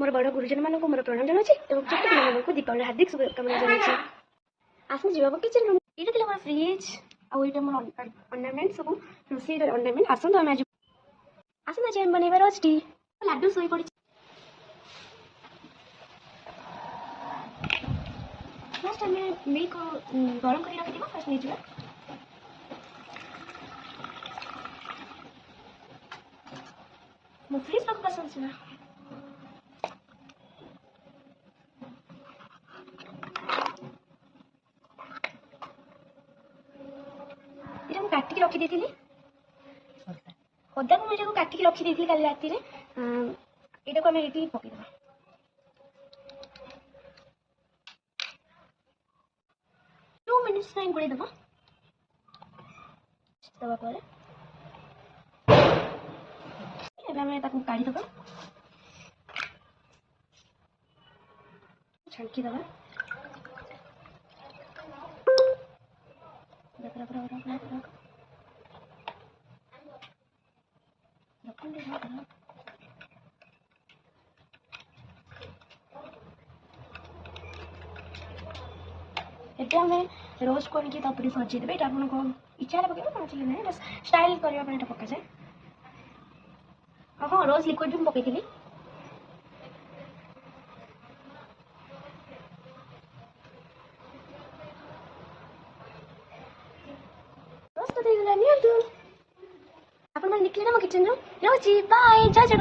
मोर बड़ गुरुजन मानक मोर प्रणाम जनाऊँ और छोट पिला दीपावली हार्दिक शुभकामना जनाऊँ। आसने जीवा किचन रूम ये मोर फ्रिज आईटा मोर अर्नामेंट सब रोषे अर्नामेंट आसत आम आज आसत आज आम बनइबार अच्छी लाडू शोई पड़ी फर्स्ट आम मिल्क गरम कर रखी फर्स्ट नहीं मो फ्रिज पाक पसंद छे काटिक रखी दी अदा को मुझे काटिक रखी दी कल रात यहाँ को आम ये पकईदा 2 मिनिट्स गोड़े दबा दबापर काढ़ी दबा छांकी दबा एमें रोस्ट करके सजेदेवे ये आप इच्छा पकड़े कौन चाहिए ना बस स्टाइल करने पका जाए हाँ रोज लिक्विड भी पकई थी रोज तो देखला नहीं तू अपन निकले ना मो किचन रो रोजी बाय जय जगन्नाथ।